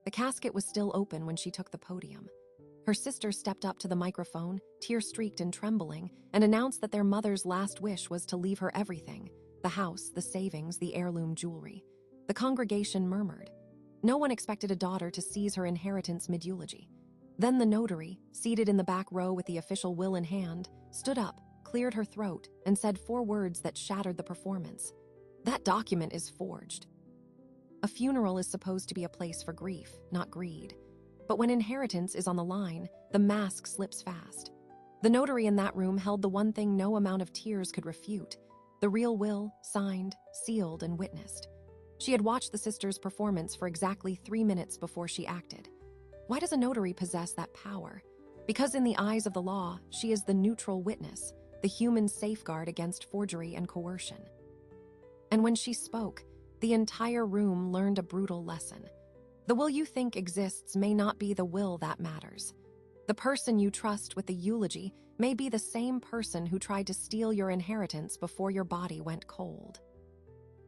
The casket was still open when she took the podium. Her sister stepped up to the microphone, tear-streaked and trembling, and announced that their mother's last wish was to leave her everything: the house, the savings, the heirloom jewelry. The congregation murmured. No one expected a daughter to seize her inheritance mid-eulogy. Then the notary, seated in the back row with the official will in hand, stood up, cleared her throat, and said 4 words that shattered the performance. "That document is forged." A funeral is supposed to be a place for grief, not greed. But when inheritance is on the line, the mask slips fast. The notary in that room held the one thing no amount of tears could refute: the real will, signed, sealed, and witnessed. She had watched the sister's performance for exactly 3 minutes before she acted. Why does a notary possess that power? Because in the eyes of the law, she is the neutral witness, the human safeguard against forgery and coercion. And when she spoke, the entire room learned a brutal lesson. The will you think exists may not be the will that matters. The person you trust with the eulogy may be the same person who tried to steal your inheritance before your body went cold.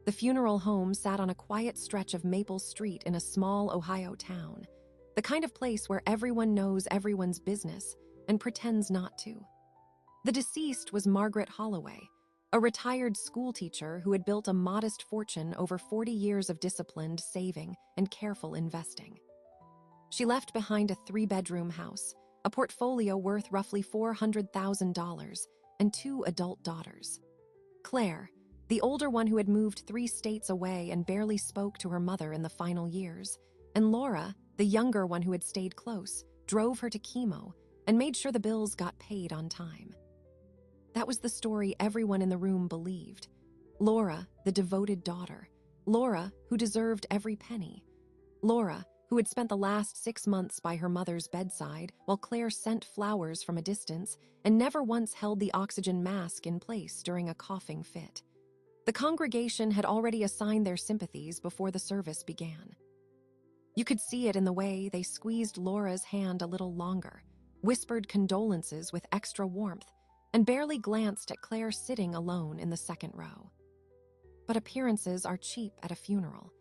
The funeral home sat on a quiet stretch of Maple Street in a small Ohio town, the kind of place where everyone knows everyone's business and pretends not to. The deceased was Margaret Holloway, a retired schoolteacher who had built a modest fortune over 40 years of disciplined saving and careful investing. She left behind a 3-bedroom house, a portfolio worth roughly $400,000, and 2 adult daughters. Claire, the older one who had moved 3 states away and barely spoke to her mother in the final years, and Laura, the younger one who had stayed close, drove her to chemo and made sure the bills got paid on time. That was the story everyone in the room believed. Laura, the devoted daughter. Laura, who deserved every penny. Laura, who had spent the last 6 months by her mother's bedside while Claire sent flowers from a distance and never once held the oxygen mask in place during a coughing fit. The congregation had already assigned their sympathies before the service began. You could see it in the way they squeezed Laura's hand a little longer, whispered condolences with extra warmth, and barely glanced at Claire sitting alone in the second row. But appearances are cheap at a funeral.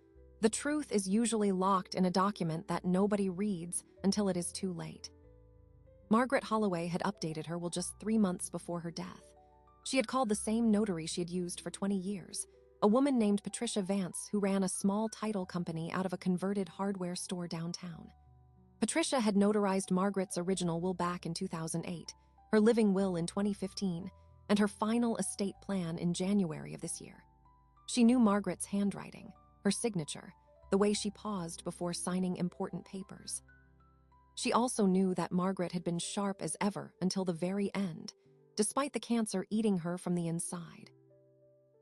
The truth is usually locked in a document that nobody reads until it is too late. Margaret Holloway had updated her will just 3 months before her death. She had called the same notary she had used for 20 years, a woman named Patricia Vance who ran a small title company out of a converted hardware store downtown. Patricia had notarized Margaret's original will back in 2008, her living will in 2015, and her final estate plan in January of this year. She knew Margaret's handwriting, her signature, the way she paused before signing important papers. She also knew that Margaret had been sharp as ever until the very end, despite the cancer eating her from the inside.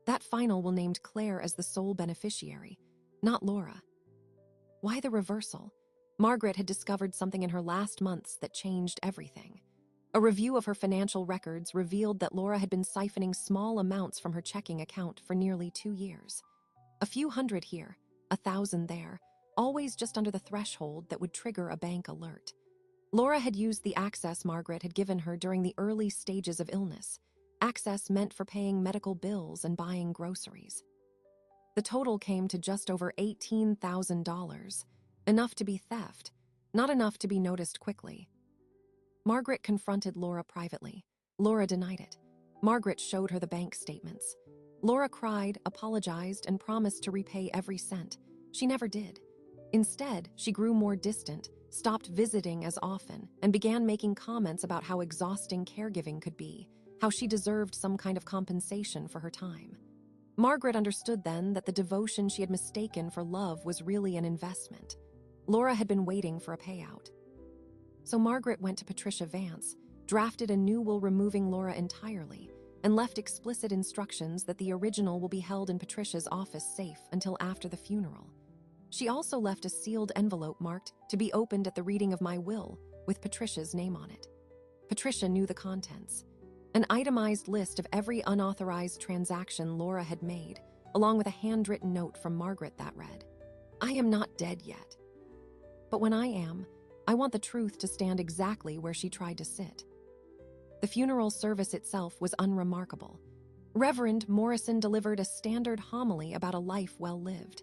That final will named Claire as the sole beneficiary, not Laura. Why the reversal? Margaret had discovered something in her last months that changed everything. A review of her financial records revealed that Laura had been siphoning small amounts from her checking account for nearly 2 years. A few hundred here, 1,000 there, always just under the threshold that would trigger a bank alert. Laura had used the access Margaret had given her during the early stages of illness, access meant for paying medical bills and buying groceries. The total came to just over $18,000, enough to be theft, not enough to be noticed quickly. Margaret confronted Laura privately. Laura denied it. Margaret showed her the bank statements. Laura cried, apologized, and promised to repay every cent. She never did. Instead, she grew more distant, stopped visiting as often, and began making comments about how exhausting caregiving could be, how she deserved some kind of compensation for her time. Margaret understood then that the devotion she had mistaken for love was really an investment. Laura had been waiting for a payout. So Margaret went to Patricia Vance, drafted a new will removing Laura entirely, and left explicit instructions that the original will be held in Patricia's office safe until after the funeral. She also left a sealed envelope marked to be opened at the reading of my will, with Patricia's name on it. Patricia knew the contents. An itemized list of every unauthorized transaction Laura had made, along with a handwritten note from Margaret that read, "I am not dead yet. But when I am, I want the truth to stand exactly where she tried to sit." The funeral service itself was unremarkable. Reverend Morrison delivered a standard homily about a life well lived.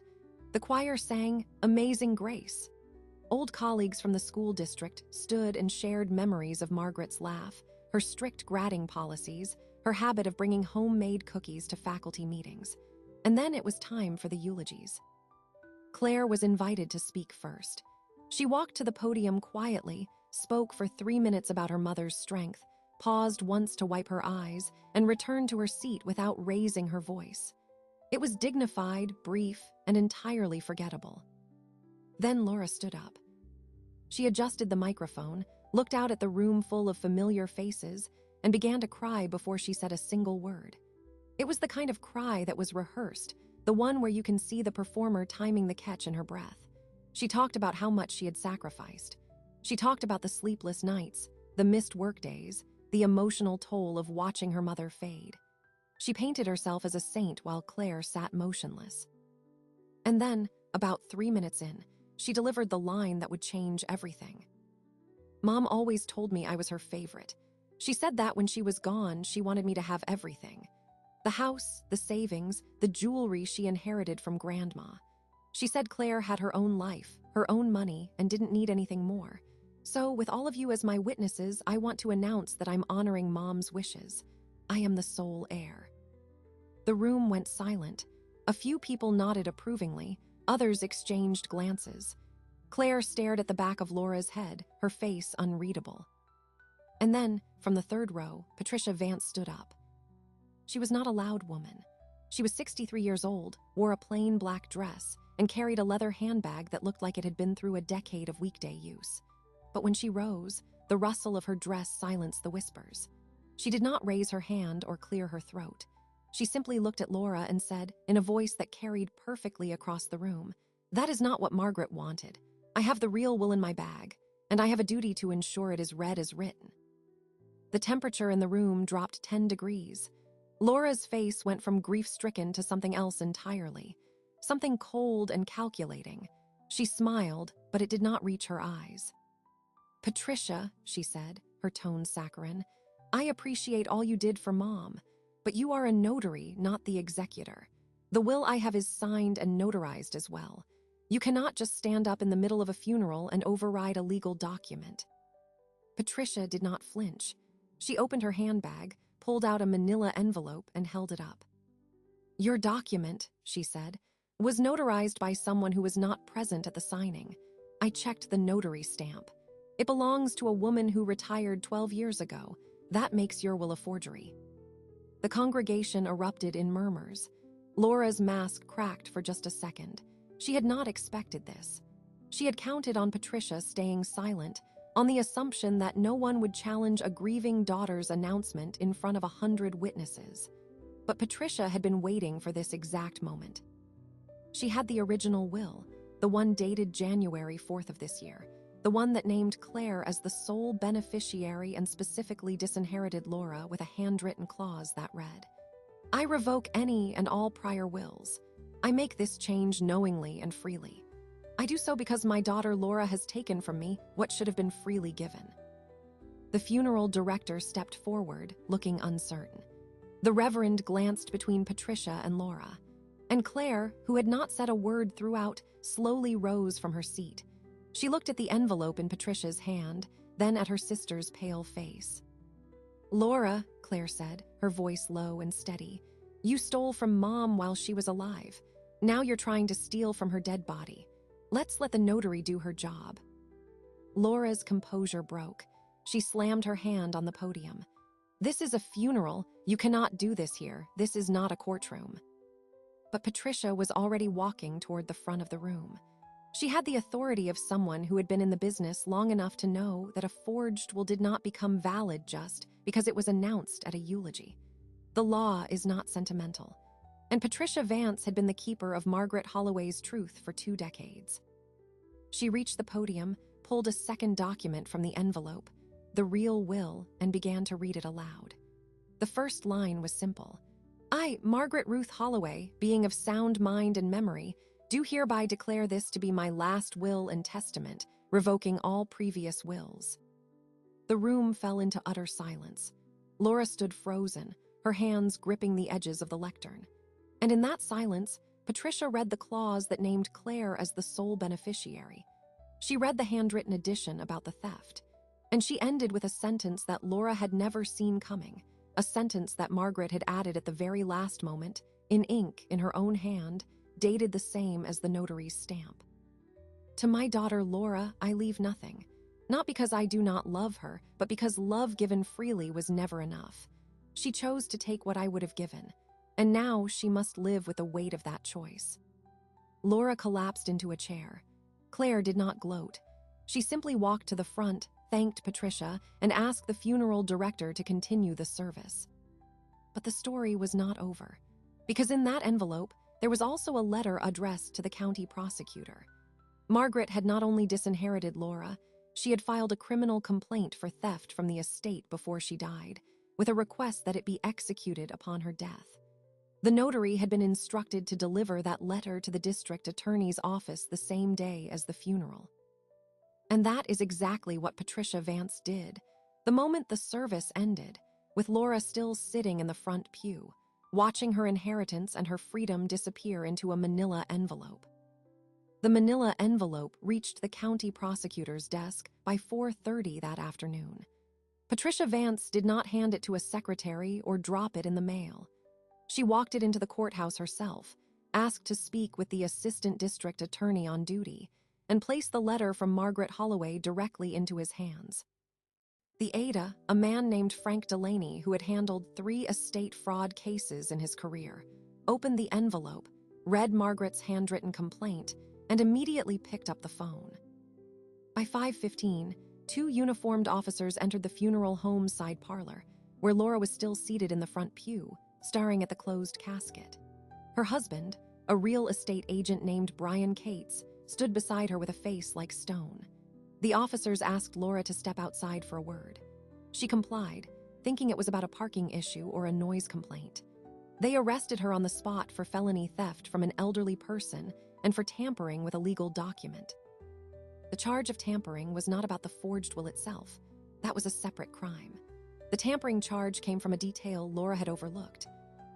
The choir sang "Amazing Grace." Old colleagues from the school district stood and shared memories of Margaret's laugh, her strict grading policies, her habit of bringing homemade cookies to faculty meetings. And then it was time for the eulogies. Claire was invited to speak first. She walked to the podium quietly, spoke for 3 minutes about her mother's strength, paused once to wipe her eyes, and returned to her seat without raising her voice. It was dignified, brief, and entirely forgettable. Then Laura stood up. She adjusted the microphone, looked out at the room full of familiar faces, and began to cry before she said a single word. It was the kind of cry that was rehearsed, the one where you can see the performer timing the catch in her breath. She talked about how much she had sacrificed. She talked about the sleepless nights, the missed workdays, the emotional toll of watching her mother fade. She painted herself as a saint while Claire sat motionless. And then, about 3 minutes in, she delivered the line that would change everything. Mom always told me I was her favorite. She said that when she was gone, she wanted me to have everything. The house, the savings, the jewelry she inherited from Grandma. She said Claire had her own life, her own money, and didn't need anything more. So, with all of you as my witnesses, I want to announce that I'm honoring Mom's wishes. I am the sole heir. The room went silent. A few people nodded approvingly, others exchanged glances. Claire stared at the back of Laura's head, her face unreadable. And then, from the third row, Patricia Vance stood up. She was not a loud woman. She was 63 years old, wore a plain black dress, and carried a leather handbag that looked like it had been through a decade of weekday use. But when she rose, the rustle of her dress silenced the whispers. She did not raise her hand or clear her throat. She simply looked at Laura and said, in a voice that carried perfectly across the room, "That is not what Margaret wanted. I have the real will in my bag, and I have a duty to ensure it is read as written." The temperature in the room dropped 10 degrees. Laura's face went from grief-stricken to something else entirely, something cold and calculating. She smiled, but it did not reach her eyes. "Patricia," she said, her tone saccharine, "I appreciate all you did for Mom, but you are a notary, not the executor. The will I have is signed and notarized as well. You cannot just stand up in the middle of a funeral and override a legal document." Patricia did not flinch. She opened her handbag, pulled out a manila envelope, and held it up. "Your document," she said, "was notarized by someone who was not present at the signing. I checked the notary stamp. It belongs to a woman who retired 12 years ago. That makes your will a forgery." The congregation erupted in murmurs. Laura's mask cracked for just a second. She had not expected this. She had counted on Patricia staying silent, on the assumption that no one would challenge a grieving daughter's announcement in front of 100 witnesses. But Patricia had been waiting for this exact moment. She had the original will, the one dated January 4th of this year, the one that named Claire as the sole beneficiary and specifically disinherited Laura with a handwritten clause that read, "I revoke any and all prior wills. I make this change knowingly and freely. I do so because my daughter Laura has taken from me what should have been freely given." The funeral director stepped forward, looking uncertain. The Reverend glanced between Patricia and Laura. And Claire, who had not said a word throughout, slowly rose from her seat. She looked at the envelope in Patricia's hand, then at her sister's pale face. "Laura," Claire said, her voice low and steady, "you stole from Mom while she was alive. Now you're trying to steal from her dead body. Let's let the notary do her job." Laura's composure broke. She slammed her hand on the podium. "This is a funeral. You cannot do this here. This is not a courtroom." But Patricia was already walking toward the front of the room. She had the authority of someone who had been in the business long enough to know that a forged will did not become valid just because it was announced at a eulogy. The law is not sentimental. And Patricia Vance had been the keeper of Margaret Holloway's truth for 2 decades. She reached the podium, pulled a second document from the envelope, the real will, and began to read it aloud. The first line was simple. "I, Margaret Ruth Holloway, being of sound mind and memory, do hereby declare this to be my last will and testament, revoking all previous wills." The room fell into utter silence. Laura stood frozen, her hands gripping the edges of the lectern. And in that silence, Patricia read the clause that named Claire as the sole beneficiary. She read the handwritten addition about the theft, and she ended with a sentence that Laura had never seen coming, a sentence that Margaret had added at the very last moment, in ink in her own hand, dated the same as the notary's stamp. To my daughter Laura, I leave nothing, not because I do not love her, but because love given freely was never enough. She chose to take what I would have given, and now she must live with the weight of that choice. Laura collapsed into a chair. Claire did not gloat. She simply walked to the front, thanked Patricia, and asked the funeral director to continue the service. But the story was not over, because in that envelope, there was also a letter addressed to the county prosecutor. Margaret had not only disinherited Laura, she had filed a criminal complaint for theft from the estate before she died, with a request that it be executed upon her death. The notary had been instructed to deliver that letter to the district attorney's office the same day as the funeral. And that is exactly what Patricia Vance did. The moment the service ended, with Laura still sitting in the front pew, watching her inheritance and her freedom disappear into a manila envelope. The manila envelope reached the county prosecutor's desk by 4:30 that afternoon. Patricia Vance did not hand it to a secretary or drop it in the mail. She walked it into the courthouse herself, asked to speak with the assistant district attorney on duty, and placed the letter from Margaret Holloway directly into his hands. The ADA, a man named Frank Delaney who had handled 3 estate fraud cases in his career, opened the envelope, read Margaret's handwritten complaint, and immediately picked up the phone. By 5:15, 2 uniformed officers entered the funeral home's side parlor, where Laura was still seated in the front pew, staring at the closed casket. Her husband, a real estate agent named Brian Cates, stood beside her with a face like stone. The officers asked Laura to step outside for a word. She complied, thinking it was about a parking issue or a noise complaint. They arrested her on the spot for felony theft from an elderly person and for tampering with a legal document. The charge of tampering was not about the forged will itself. That was a separate crime. The tampering charge came from a detail Laura had overlooked.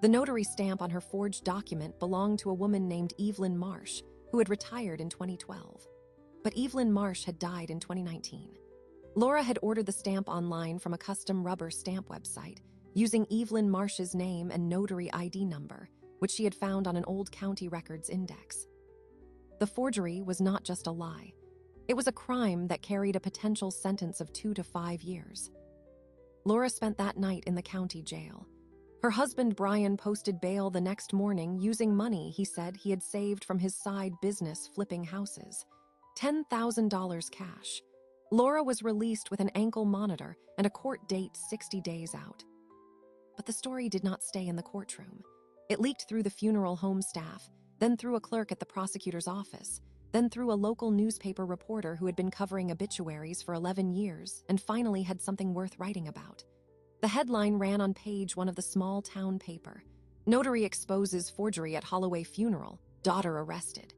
The notary stamp on her forged document belonged to a woman named Evelyn Marsh, who had retired in 2012. But Evelyn Marsh had died in 2019. Laura had ordered the stamp online from a custom rubber stamp website, using Evelyn Marsh's name and notary ID number, which she had found on an old county records index. The forgery was not just a lie. It was a crime that carried a potential sentence of 2 to 5 years. Laura spent that night in the county jail. Her husband Brian posted bail the next morning using money he said he had saved from his side business flipping houses. $10,000 cash. Laura was released with an ankle monitor and a court date 60 days out. But the story did not stay in the courtroom. It leaked through the funeral home staff, then through a clerk at the prosecutor's office, then through a local newspaper reporter who had been covering obituaries for 11 years and finally had something worth writing about. The headline ran on page 1 of the small town paper. Notary exposes forgery at Holloway funeral, daughter arrested.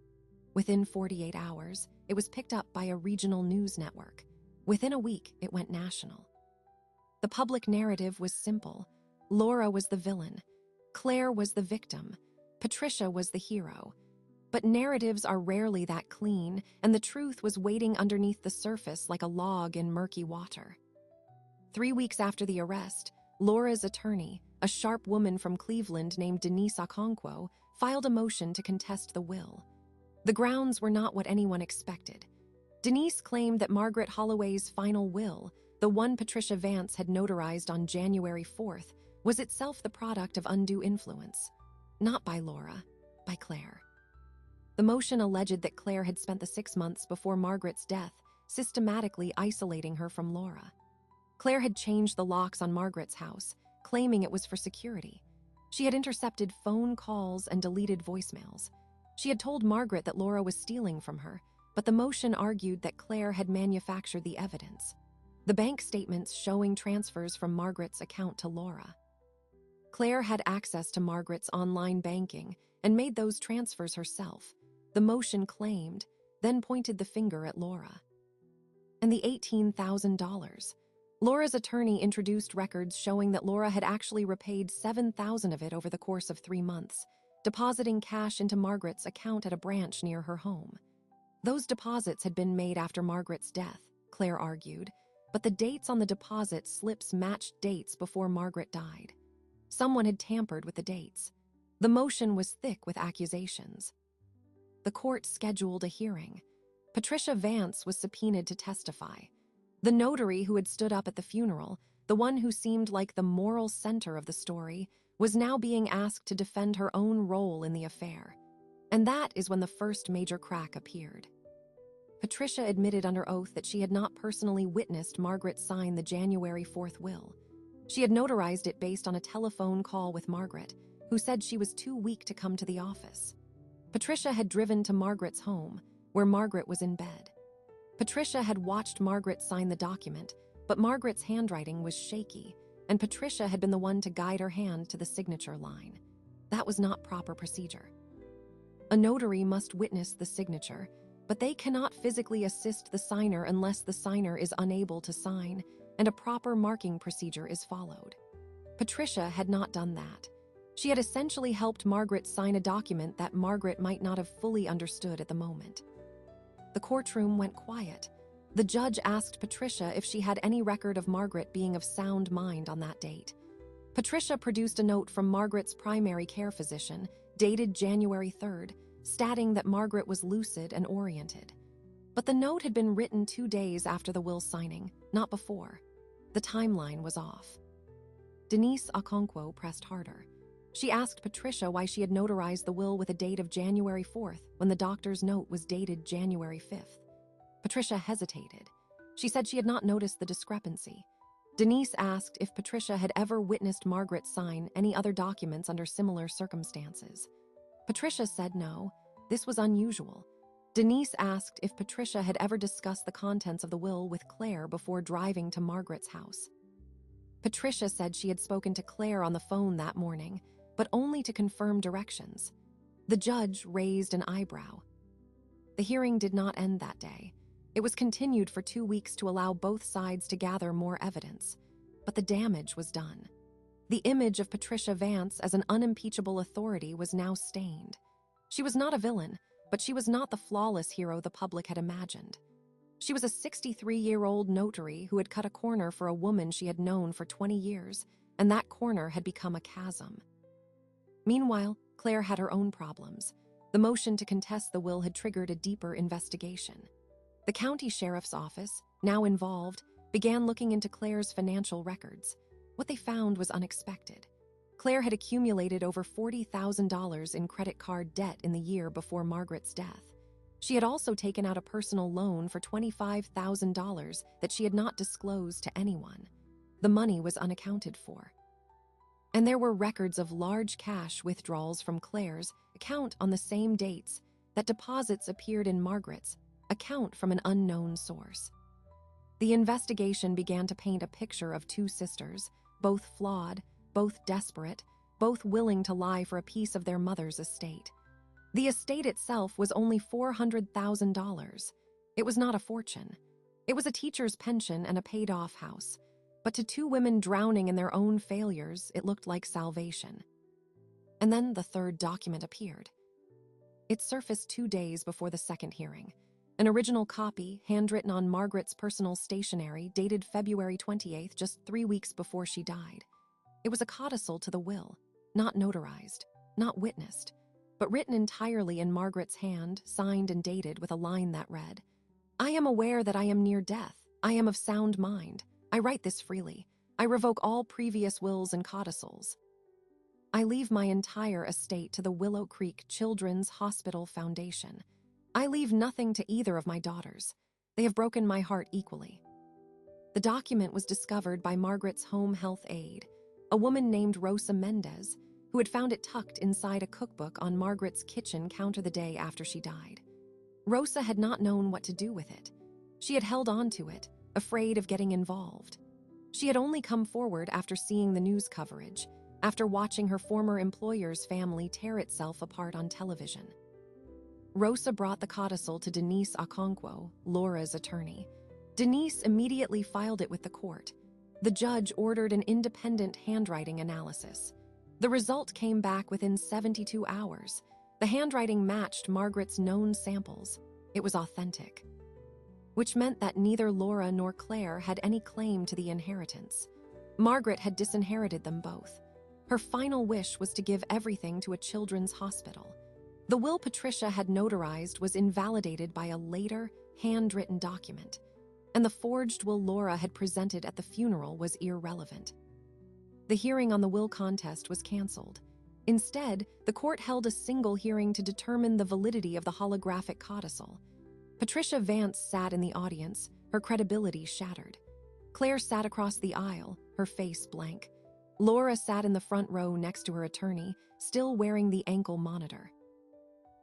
Within 48 hours, it was picked up by a regional news network. Within a week, it went national. The public narrative was simple. Laura was the villain. Claire was the victim. Patricia was the hero. But narratives are rarely that clean, and the truth was waiting underneath the surface like a log in murky water. 3 weeks after the arrest, Laura's attorney, a sharp woman from Cleveland named Denise Okonkwo, filed a motion to contest the will. The grounds were not what anyone expected. Denise claimed that Margaret Holloway's final will, the one Patricia Vance had notarized on January 4th, was itself the product of undue influence. Not by Laura, by Claire. The motion alleged that Claire had spent the 6 months before Margaret's death systematically isolating her from Laura. Claire had changed the locks on Margaret's house, claiming it was for security. She had intercepted phone calls and deleted voicemails. She had told Margaret that Laura was stealing from her, but the motion argued that Claire had manufactured the evidence. The bank statements showing transfers from Margaret's account to Laura. Claire had access to Margaret's online banking and made those transfers herself. The motion claimed, then pointed the finger at Laura. And the $18,000. Laura's attorney introduced records showing that Laura had actually repaid $7,000 of it over the course of 3 months, depositing cash into Margaret's account at a branch near her home. Those deposits had been made after Margaret's death, Claire argued, but the dates on the deposit slips matched dates before Margaret died. Someone had tampered with the dates. The motion was thick with accusations. The court scheduled a hearing. Patricia Vance was subpoenaed to testify. The notary who had stood up at the funeral, the one who seemed like the moral center of the story, was now being asked to defend her own role in the affair. And that is when the first major crack appeared. Patricia admitted under oath that she had not personally witnessed Margaret sign the January 4th will. She had notarized it based on a telephone call with Margaret, who said she was too weak to come to the office. Patricia had driven to Margaret's home, where Margaret was in bed. Patricia had watched Margaret sign the document, but Margaret's handwriting was shaky, and Patricia had been the one to guide her hand to the signature line. That was not proper procedure. A notary must witness the signature, but they cannot physically assist the signer unless the signer is unable to sign, and a proper marking procedure is followed. Patricia had not done that. She had essentially helped Margaret sign a document that Margaret might not have fully understood at the moment. The courtroom went quiet. The judge asked Patricia if she had any record of Margaret being of sound mind on that date. Patricia produced a note from Margaret's primary care physician, dated January 3rd, stating that Margaret was lucid and oriented. But the note had been written 2 days after the will signing, not before. The timeline was off. Denise Okonkwo pressed harder. She asked Patricia why she had notarized the will with a date of January 4th when the doctor's note was dated January 5th. Patricia hesitated. She said she had not noticed the discrepancy. Denise asked if Patricia had ever witnessed Margaret sign any other documents under similar circumstances. Patricia said no, this was unusual. Denise asked if Patricia had ever discussed the contents of the will with Claire before driving to Margaret's house. Patricia said she had spoken to Claire on the phone that morning, but only to confirm directions. The judge raised an eyebrow. The hearing did not end that day. It was continued for 2 weeks to allow both sides to gather more evidence, but the damage was done. The image of Patricia Vance as an unimpeachable authority was now stained. She was not a villain, but she was not the flawless hero the public had imagined. She was a 63-year-old notary who had cut a corner for a woman she had known for 20 years, and that corner had become a chasm. Meanwhile, Claire had her own problems. The motion to contest the will had triggered a deeper investigation. The county sheriff's office, now involved, began looking into Claire's financial records. What they found was unexpected. Claire had accumulated over $40,000 in credit card debt in the year before Margaret's death. She had also taken out a personal loan for $25,000 that she had not disclosed to anyone. The money was unaccounted for. And there were records of large cash withdrawals from Claire's account on the same dates that deposits appeared in Margaret's account from an unknown source. The investigation began to paint a picture of two sisters, both flawed, both desperate, both willing to lie for a piece of their mother's estate. The estate itself was only $400,000. It was not a fortune. It was a teacher's pension and a paid-off house. But to two women drowning in their own failures, it looked like salvation. And then the third document appeared. It surfaced 2 days before the second hearing. An original copy, handwritten on Margaret's personal stationery, dated February 28th, just 3 weeks before she died. It was a codicil to the will, not notarized, not witnessed, but written entirely in Margaret's hand, signed and dated with a line that read, "I am aware that I am near death. I am of sound mind. I write this freely. I revoke all previous wills and codicils. I leave my entire estate to the Willow Creek Children's Hospital Foundation. I leave nothing to either of my daughters. They have broken my heart equally." The document was discovered by Margaret's home health aide, a woman named Rosa Mendez, who had found it tucked inside a cookbook on Margaret's kitchen counter the day after she died. Rosa had not known what to do with it. She had held on to it, afraid of getting involved. She had only come forward after seeing the news coverage, after watching her former employer's family tear itself apart on television. Rosa brought the codicil to Denise Okonkwo, Laura's attorney. Denise immediately filed it with the court. The judge ordered an independent handwriting analysis. The result came back within 72 hours. The handwriting matched Margaret's known samples. It was authentic, which meant that neither Laura nor Claire had any claim to the inheritance. Margaret had disinherited them both. Her final wish was to give everything to a children's hospital. The will Patricia had notarized was invalidated by a later, handwritten document, and the forged will Laura had presented at the funeral was irrelevant. The hearing on the will contest was canceled. Instead, the court held a single hearing to determine the validity of the holographic codicil. Patricia Vance sat in the audience, her credibility shattered. Claire sat across the aisle, her face blank. Laura sat in the front row next to her attorney, still wearing the ankle monitor.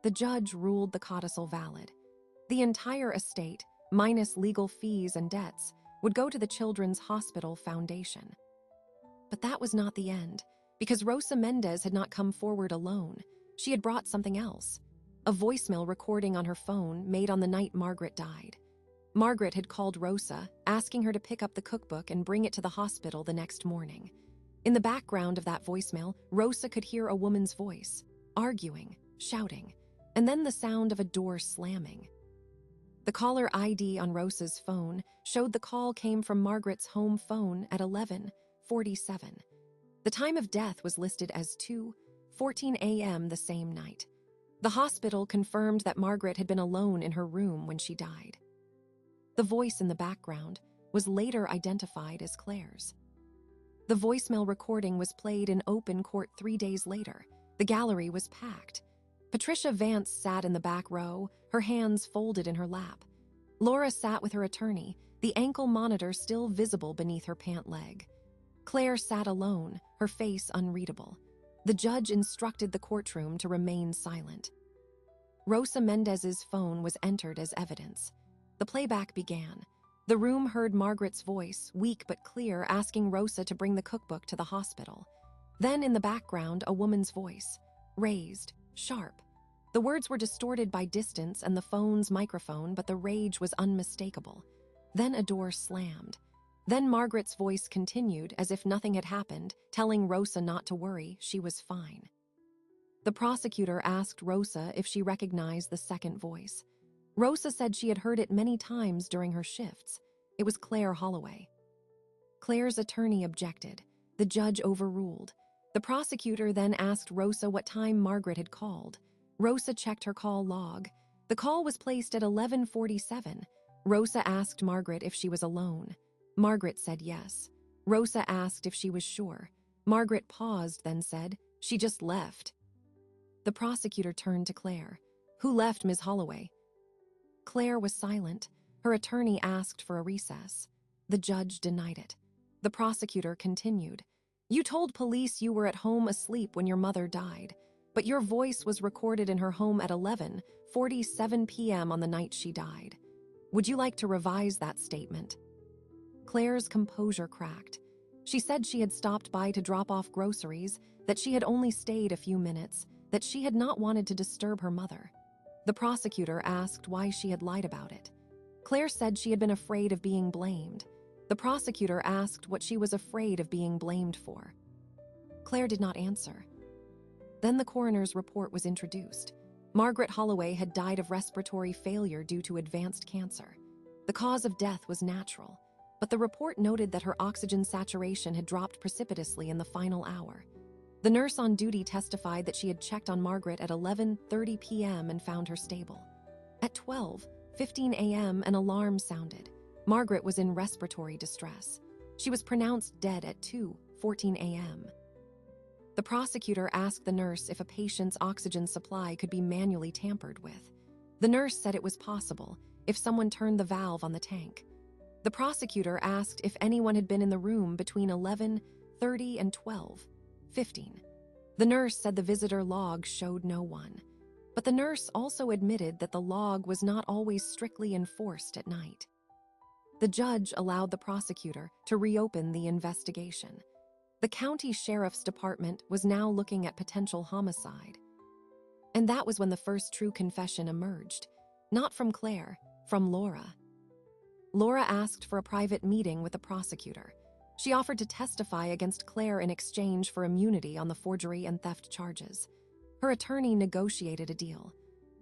The judge ruled the codicil valid. The entire estate, minus legal fees and debts, would go to the Children's Hospital Foundation. But that was not the end, because Rosa Mendez had not come forward alone. She had brought something else. A voicemail recording on her phone made on the night Margaret died. Margaret had called Rosa, asking her to pick up the cookbook and bring it to the hospital the next morning. In the background of that voicemail, Rosa could hear a woman's voice, arguing, shouting, and then the sound of a door slamming. The caller ID on Rosa's phone showed the call came from Margaret's home phone at 11:47. The time of death was listed as 2:14 a.m. the same night. The hospital confirmed that Margaret had been alone in her room when she died. The voice in the background was later identified as Claire's. The voicemail recording was played in open court 3 days later. The gallery was packed. Patricia Vance sat in the back row, her hands folded in her lap. Laura sat with her attorney, the ankle monitor still visible beneath her pant leg. Claire sat alone, her face unreadable. The judge instructed the courtroom to remain silent. Rosa Mendez's phone was entered as evidence. The playback began. The room heard Margaret's voice, weak but clear, asking Rosa to bring the cookbook to the hospital. Then in the background, a woman's voice, raised, sharp. The words were distorted by distance and the phone's microphone, but the rage was unmistakable. Then a door slammed. Then Margaret's voice continued as if nothing had happened, telling Rosa not to worry, she was fine. The prosecutor asked Rosa if she recognized the second voice. Rosa said she had heard it many times during her shifts. It was Claire Holloway. Claire's attorney objected. The judge overruled. The prosecutor then asked Rosa what time Margaret had called. Rosa checked her call log. The call was placed at 11:47. Rosa asked Margaret if she was alone. Margaret said yes. Rosa asked if she was sure. Margaret paused, then said, "She just left." The prosecutor turned to Claire. "Who left, Ms. Holloway?" Claire was silent. Her attorney asked for a recess. The judge denied it. The prosecutor continued. "You told police you were at home asleep when your mother died, but your voice was recorded in her home at 11:47 p.m. on the night she died. Would you like to revise that statement?" Claire's composure cracked. She said she had stopped by to drop off groceries, that she had only stayed a few minutes, that she had not wanted to disturb her mother. The prosecutor asked why she had lied about it. Claire said she had been afraid of being blamed. The prosecutor asked what she was afraid of being blamed for. Claire did not answer. Then the coroner's report was introduced. Margaret Holloway had died of respiratory failure due to advanced cancer. The cause of death was natural, but the report noted that her oxygen saturation had dropped precipitously in the final hour. The nurse on duty testified that she had checked on Margaret at 11:30 p.m. and found her stable. At 12:15 a.m., an alarm sounded. Margaret was in respiratory distress. She was pronounced dead at 2:14 a.m. The prosecutor asked the nurse if a patient's oxygen supply could be manually tampered with. The nurse said it was possible if someone turned the valve on the tank. The prosecutor asked if anyone had been in the room between 11:30 and 12:15. The nurse said the visitor log showed no one, but the nurse also admitted that the log was not always strictly enforced at night. The judge allowed the prosecutor to reopen the investigation. The county sheriff's department was now looking at potential homicide. And that was when the first true confession emerged, not from Claire, from Laura. Laura asked for a private meeting with the prosecutor. She offered to testify against Claire in exchange for immunity on the forgery and theft charges. Her attorney negotiated a deal.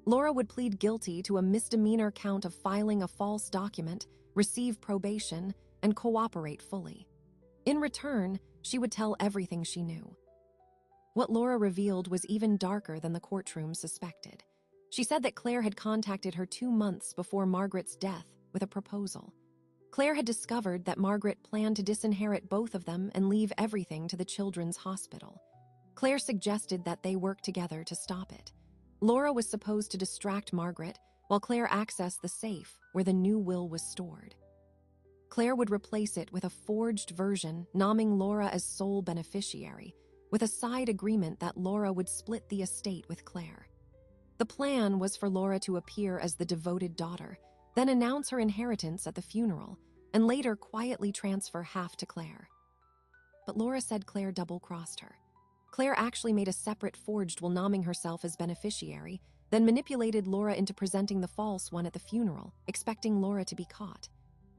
Laura would plead guilty to a misdemeanor count of filing a false document, receive probation, and cooperate fully. In return, she would tell everything she knew. What Laura revealed was even darker than the courtroom suspected. She said that Claire had contacted her 2 months before Margaret's death with a proposal. Claire had discovered that Margaret planned to disinherit both of them and leave everything to the children's hospital. Claire suggested that they work together to stop it. Laura was supposed to distract Margaret while Claire accessed the safe where the new will was stored. Claire would replace it with a forged version naming Laura as sole beneficiary, with a side agreement that Laura would split the estate with Claire. The plan was for Laura to appear as the devoted daughter, then announce her inheritance at the funeral, and later quietly transfer half to Claire. But Laura said Claire double-crossed her. Claire actually made a separate forged will naming herself as beneficiary, then manipulated Laura into presenting the false one at the funeral, expecting Laura to be caught.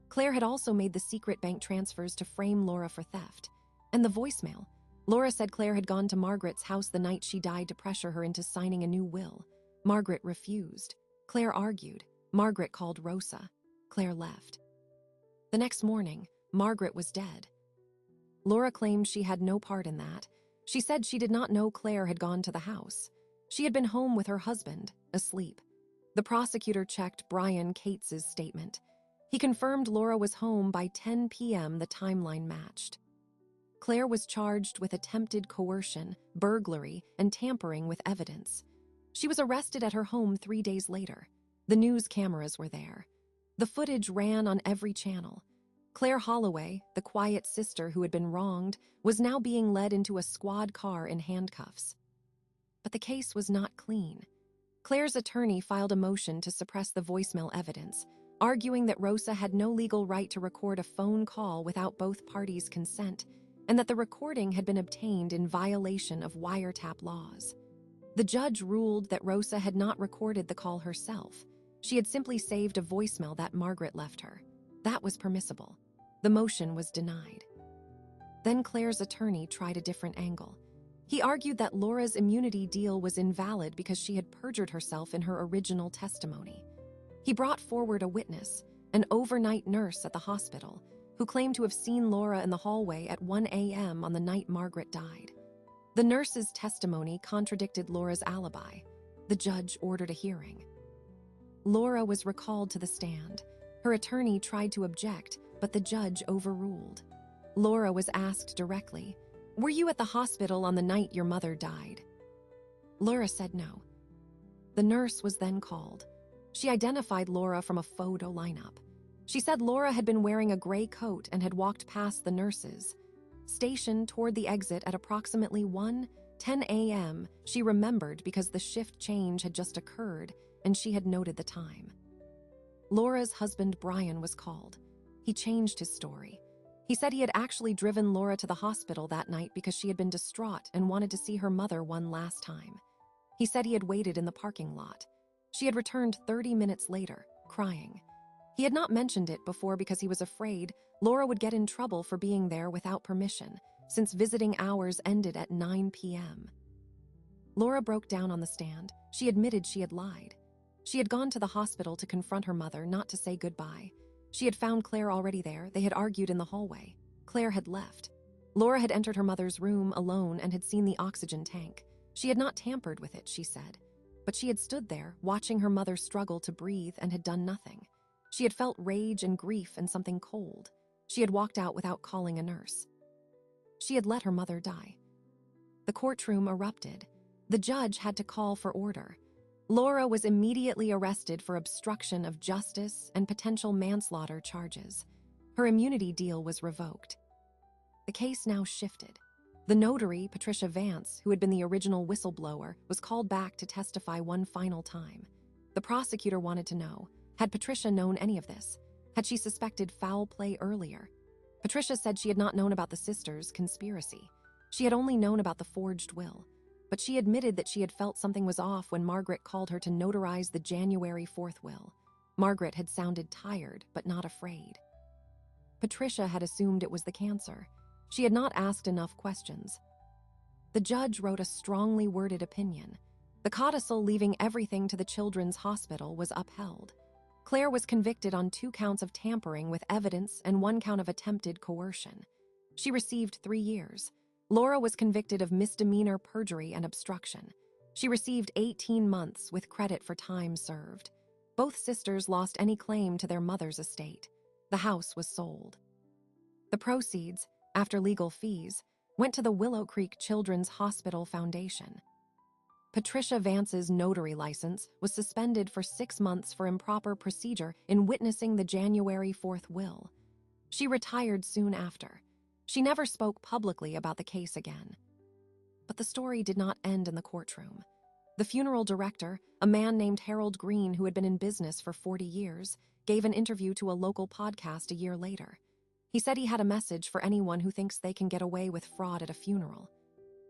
Claire had also made the secret bank transfers to frame Laura for theft. And the voicemail. Laura said Claire had gone to Margaret's house the night she died to pressure her into signing a new will. Margaret refused. Claire argued. Margaret called Rosa. Claire left. The next morning, Margaret was dead. Laura claimed she had no part in that. She said she did not know Claire had gone to the house. She had been home with her husband, asleep. The prosecutor checked Brian Cates's statement. He confirmed Laura was home by 10 p.m. The timeline matched. Claire was charged with attempted coercion, burglary, and tampering with evidence. She was arrested at her home 3 days later. The news cameras were there. The footage ran on every channel. Claire Holloway, the quiet sister who had been wronged, was now being led into a squad car in handcuffs. But the case was not clean. Claire's attorney filed a motion to suppress the voicemail evidence, arguing that Rosa had no legal right to record a phone call without both parties' consent, and that the recording had been obtained in violation of wiretap laws. The judge ruled that Rosa had not recorded the call herself. She had simply saved a voicemail that Margaret left her. That was permissible. The motion was denied. Then Claire's attorney tried a different angle. He argued that Laura's immunity deal was invalid because she had perjured herself in her original testimony. He brought forward a witness, an overnight nurse at the hospital, who claimed to have seen Laura in the hallway at 1 a.m. on the night Margaret died. The nurse's testimony contradicted Laura's alibi. The judge ordered a hearing. Laura was recalled to the stand. Her attorney tried to object, but the judge overruled. Laura was asked directly, "Were you at the hospital on the night your mother died?" Laura said no. The nurse was then called. She identified Laura from a photo lineup. She said Laura had been wearing a gray coat and had walked past the nurses. Stationed toward the exit at approximately 1:10 a.m., she remembered because the shift change had just occurred and she had noted the time. Laura's husband Brian was called. He changed his story. He said he had actually driven Laura to the hospital that night because she had been distraught and wanted to see her mother one last time. He said he had waited in the parking lot. She had returned 30 minutes later, crying. He had not mentioned it before because he was afraid Laura would get in trouble for being there without permission, since visiting hours ended at 9 p.m. Laura broke down on the stand. She admitted she had lied. She had gone to the hospital to confront her mother, not to say goodbye. She had found Claire already there. They had argued in the hallway. Claire had left. Laura had entered her mother's room alone and had seen the oxygen tank. She had not tampered with it, she said. But she had stood there, watching her mother struggle to breathe, and had done nothing. She had felt rage and grief and something cold. She had walked out without calling a nurse. She had let her mother die. The courtroom erupted. The judge had to call for order. Laura was immediately arrested for obstruction of justice and potential manslaughter charges. Her immunity deal was revoked. The case now shifted. The notary, Patricia Vance, who had been the original whistleblower, was called back to testify one final time. The prosecutor wanted to know, had Patricia known any of this? Had she suspected foul play earlier? Patricia said she had not known about the sisters' conspiracy. She had only known about the forged will. But she admitted that she had felt something was off when Margaret called her to notarize the January 4th will. Margaret had sounded tired, but not afraid. Patricia had assumed it was the cancer. She had not asked enough questions. The judge wrote a strongly worded opinion. The codicil leaving everything to the children's hospital was upheld. Claire was convicted on 2 counts of tampering with evidence and 1 count of attempted coercion. She received 3 years. Laura was convicted of misdemeanor perjury and obstruction. She received 18 months with credit for time served. Both sisters lost any claim to their mother's estate. The house was sold. The proceeds, after legal fees, went to the Willow Creek Children's Hospital Foundation. Patricia Vance's notary license was suspended for 6 months for improper procedure in witnessing the January 4th will. She retired soon after. She never spoke publicly about the case again. But the story did not end in the courtroom. The funeral director, a man named Harold Green who had been in business for 40 years, gave an interview to a local podcast a year later. He said he had a message for anyone who thinks they can get away with fraud at a funeral.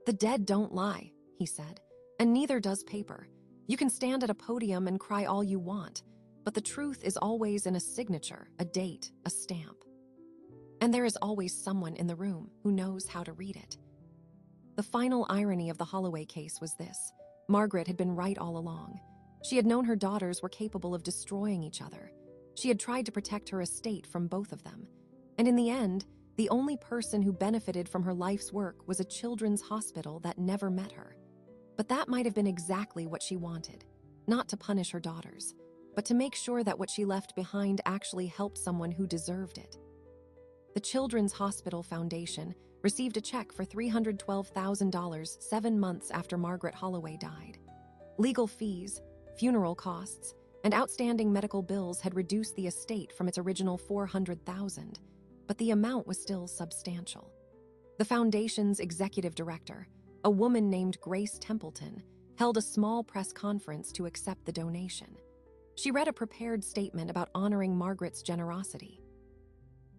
"The dead don't lie," he said, "and neither does paper. You can stand at a podium and cry all you want, but the truth is always in a signature, a date, a stamp. And there is always someone in the room who knows how to read it." The final irony of the Holloway case was this: Margaret had been right all along. She had known her daughters were capable of destroying each other. She had tried to protect her estate from both of them. And in the end, the only person who benefited from her life's work was a children's hospital that never met her. But that might have been exactly what she wanted, not to punish her daughters, but to make sure that what she left behind actually helped someone who deserved it. The Children's Hospital Foundation received a check for $312,000 7 months after Margaret Holloway died. Legal fees, funeral costs, and outstanding medical bills had reduced the estate from its original $400,000, but the amount was still substantial. The foundation's executive director, a woman named Grace Templeton, held a small press conference to accept the donation. She read a prepared statement about honoring Margaret's generosity.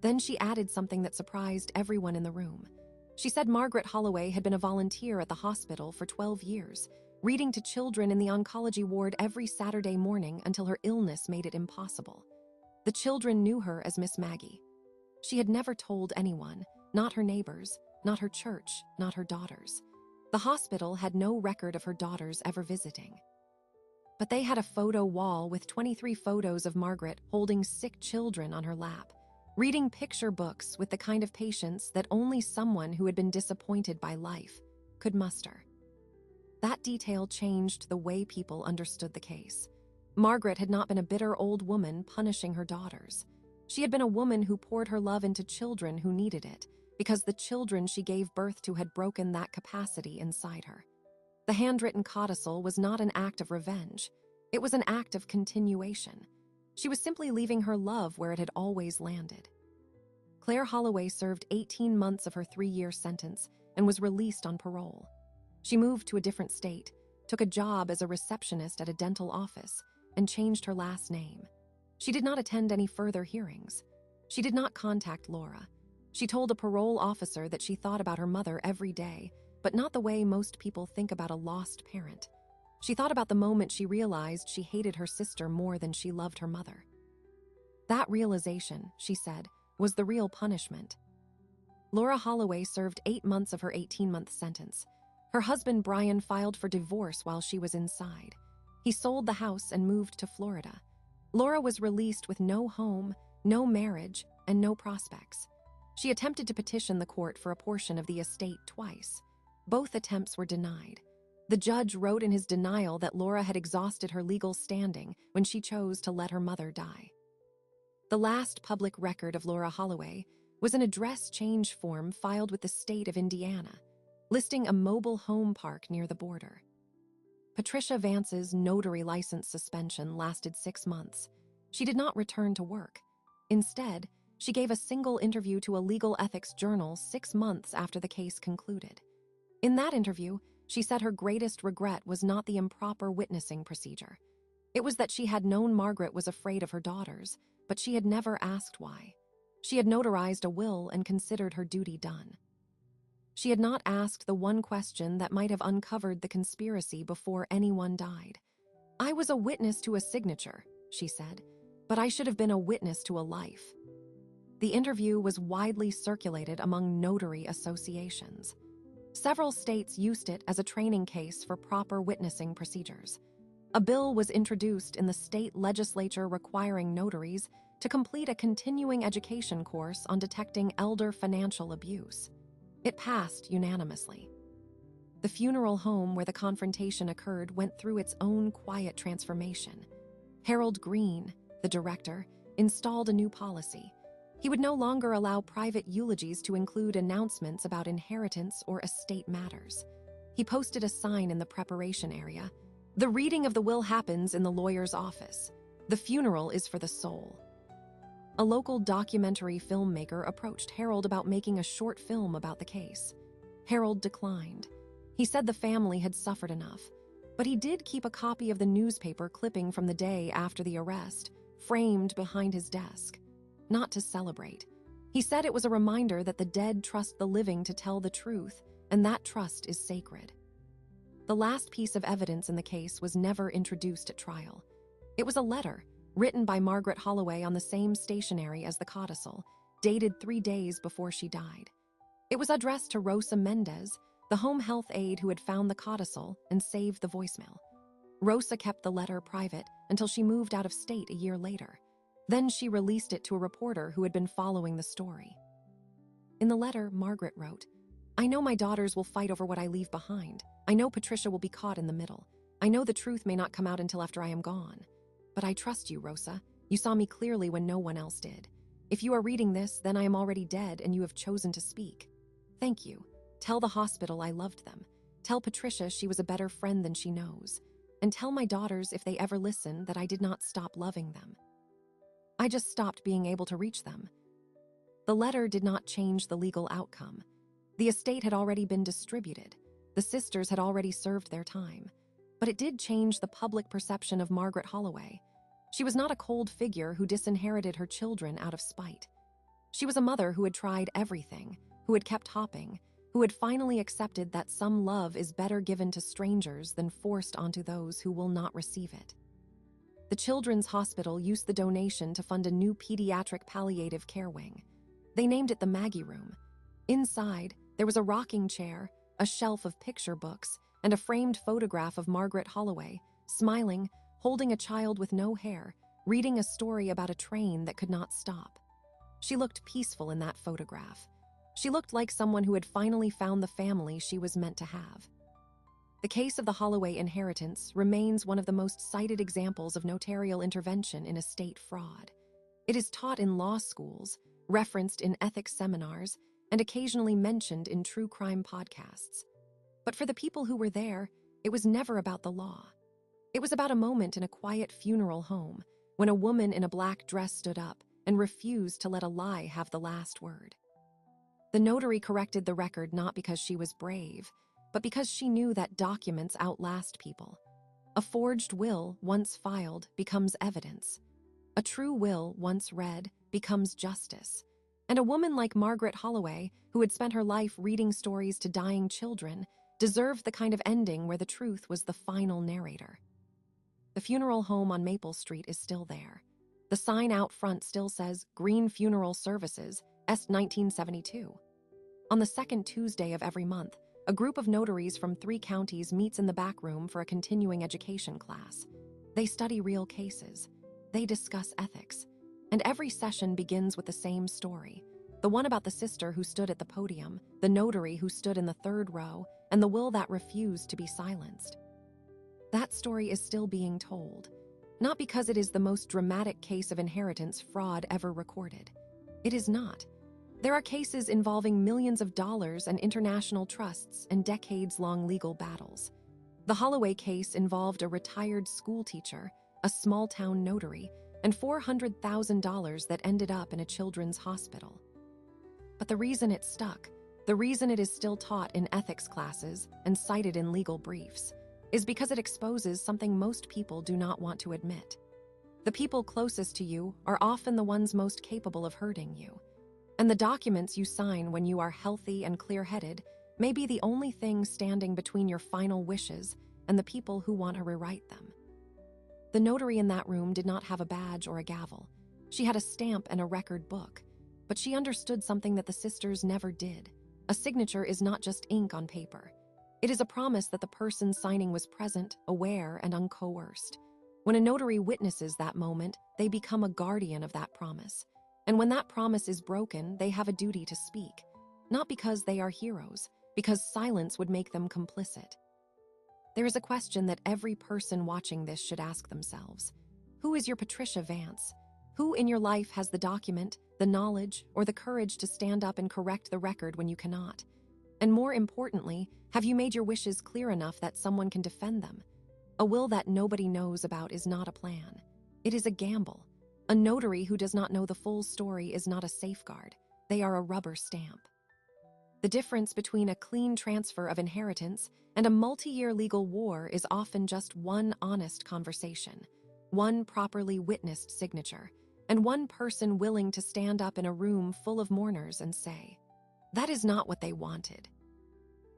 Then she added something that surprised everyone in the room. She said Margaret Holloway had been a volunteer at the hospital for 12 years, reading to children in the oncology ward every Saturday morning until her illness made it impossible. The children knew her as Miss Maggie. She had never told anyone, not her neighbors, not her church, not her daughters. The hospital had no record of her daughters ever visiting. But they had a photo wall with 23 photos of Margaret holding sick children on her lap, reading picture books with the kind of patience that only someone who had been disappointed by life could muster. That detail changed the way people understood the case. Margaret had not been a bitter old woman punishing her daughters. She had been a woman who poured her love into children who needed it, because the children she gave birth to had broken that capacity inside her. The handwritten codicil was not an act of revenge. It was an act of continuation. She was simply leaving her love where it had always landed. Claire Holloway served 18 months of her 3-year sentence and was released on parole. She moved to a different state, took a job as a receptionist at a dental office, and changed her last name. She did not attend any further hearings. She did not contact Laura. She told a parole officer that she thought about her mother every day, but not the way most people think about a lost parent. She thought about the moment she realized she hated her sister more than she loved her mother. That realization, she said, was the real punishment. Laura Holloway served 8 months of her 18-month sentence. Her husband Brian filed for divorce while she was inside. He sold the house and moved to Florida. Laura was released with no home, no marriage, and no prospects. She attempted to petition the court for a portion of the estate twice. Both attempts were denied. The judge wrote in his denial that Laura had exhausted her legal standing when she chose to let her mother die. The last public record of Laura Holloway was an address change form filed with the state of Indiana, listing a mobile home park near the border. Patricia Vance's notary license suspension lasted 6 months. She did not return to work. Instead, she gave a single interview to a legal ethics journal 6 months after the case concluded. In that interview, she said her greatest regret was not the improper witnessing procedure. It was that she had known Margaret was afraid of her daughters, but she had never asked why. She had notarized a will and considered her duty done. She had not asked the one question that might have uncovered the conspiracy before anyone died. "I was a witness to a signature," she said, "but I should have been a witness to a life." The interview was widely circulated among notary associations. Several states used it as a training case for proper witnessing procedures. A bill was introduced in the state legislature requiring notaries to complete a continuing education course on detecting elder financial abuse. It passed unanimously. The funeral home where the confrontation occurred went through its own quiet transformation. Harold Green, the director, installed a new policy. He would no longer allow private eulogies to include announcements about inheritance or estate matters. He posted a sign in the preparation area. The reading of the will happens in the lawyer's office. The funeral is for the soul. A local documentary filmmaker approached Harold about making a short film about the case. Harold declined. He said the family had suffered enough, but he did keep a copy of the newspaper clipping from the day after the arrest, framed behind his desk. Not to celebrate. He said it was a reminder that the dead trust the living to tell the truth, and that trust is sacred. The last piece of evidence in the case was never introduced at trial. It was a letter written by Margaret Holloway on the same stationery as the codicil, dated 3 days before she died. It was addressed to Rosa Mendez, the home health aide who had found the codicil and saved the voicemail. Rosa kept the letter private until she moved out of state a year later. Then she released it to a reporter who had been following the story. In the letter, Margaret wrote, "I know my daughters will fight over what I leave behind. I know Patricia will be caught in the middle. I know the truth may not come out until after I am gone. But I trust you, Rosa. You saw me clearly when no one else did. If you are reading this, then I am already dead and you have chosen to speak. Thank you. Tell the hospital I loved them. Tell Patricia she was a better friend than she knows. And tell my daughters, if they ever listen, that I did not stop loving them. I just stopped being able to reach them." The letter did not change the legal outcome. The estate had already been distributed. The sisters had already served their time. But it did change the public perception of Margaret Holloway. She was not a cold figure who disinherited her children out of spite. She was a mother who had tried everything, who had kept hopping, who had finally accepted that some love is better given to strangers than forced onto those who will not receive it. The Children's Hospital used the donation to fund a new pediatric palliative care wing. They named it the Maggie Room. Inside, there was a rocking chair, a shelf of picture books, and a framed photograph of Margaret Holloway, smiling, holding a child with no hair, reading a story about a train that could not stop. She looked peaceful in that photograph. She looked like someone who had finally found the family she was meant to have. The case of the Holloway inheritance remains one of the most cited examples of notarial intervention in estate fraud. It is taught in law schools, referenced in ethics seminars, and occasionally mentioned in true crime podcasts. But for the people who were there, it was never about the law. It was about a moment in a quiet funeral home when a woman in a black dress stood up and refused to let a lie have the last word. The notary corrected the record not because she was brave, but because she knew that documents outlast people. A forged will, once filed, becomes evidence. A true will, once read, becomes justice. And a woman like Margaret Holloway, who had spent her life reading stories to dying children, deserved the kind of ending where the truth was the final narrator. The funeral home on Maple Street is still there. The sign out front still says Green Funeral Services, Est 1972. On the second Tuesday of every month, a group of notaries from 3 counties meets in the back room for a continuing education class. They study real cases. They discuss ethics. And every session begins with the same story. The one about the sister who stood at the podium, the notary who stood in the 3rd row, and the will that refused to be silenced. That story is still being told. Not because it is the most dramatic case of inheritance fraud ever recorded. It is not. There are cases involving millions of dollars and international trusts and decades-long legal battles. The Holloway case involved a retired school teacher, a small-town notary, and $400,000 that ended up in a children's hospital. But the reason it stuck, the reason it is still taught in ethics classes and cited in legal briefs, is because it exposes something most people do not want to admit. The people closest to you are often the ones most capable of hurting you. And the documents you sign when you are healthy and clear-headed may be the only thing standing between your final wishes and the people who want to rewrite them. The notary in that room did not have a badge or a gavel. She had a stamp and a record book, but she understood something that the sisters never did. A signature is not just ink on paper. It is a promise that the person signing was present, aware, and uncoerced. When a notary witnesses that moment, they become a guardian of that promise. And when that promise is broken, they have a duty to speak. Not because they are heroes, because silence would make them complicit. There is a question that every person watching this should ask themselves. Who is your Patricia Vance? Who in your life has the document, the knowledge, or the courage to stand up and correct the record when you cannot? And more importantly, have you made your wishes clear enough that someone can defend them? A will that nobody knows about is not a plan. It is a gamble. A notary who does not know the full story is not a safeguard. They are a rubber stamp. The difference between a clean transfer of inheritance and a multi-year legal war is often just one honest conversation, one properly witnessed signature, and one person willing to stand up in a room full of mourners and say, "That is not what they wanted."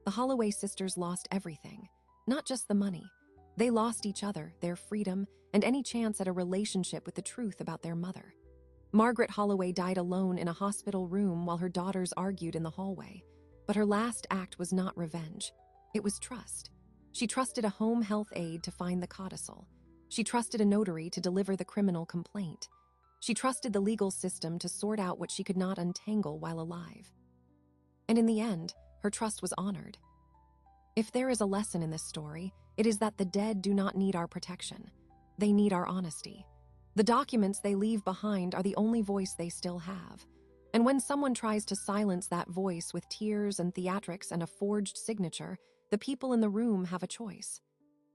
The Holloway sisters lost everything, not just the money. They lost each other, their freedom, and any chance at a relationship with the truth about their mother. Margaret Holloway died alone in a hospital room while her daughters argued in the hallway. But her last act was not revenge. It was trust. She trusted a home health aide to find the codicil. She trusted a notary to deliver the criminal complaint. She trusted the legal system to sort out what she could not untangle while alive. And in the end, her trust was honored. If there is a lesson in this story, it is that the dead do not need our protection. They need our honesty. The documents they leave behind are the only voice they still have. And when someone tries to silence that voice with tears and theatrics and a forged signature, the people in the room have a choice.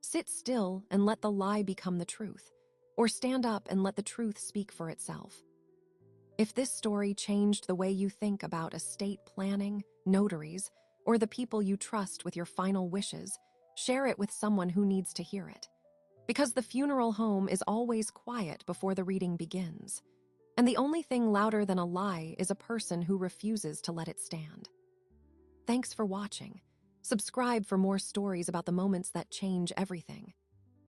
Sit still and let the lie become the truth, or stand up and let the truth speak for itself. If this story changed the way you think about estate planning, notaries, or the people you trust with your final wishes, share it with someone who needs to hear it. Because the funeral home is always quiet before the reading begins. And the only thing louder than a lie is a person who refuses to let it stand. Thanks for watching. Subscribe for more stories about the moments that change everything.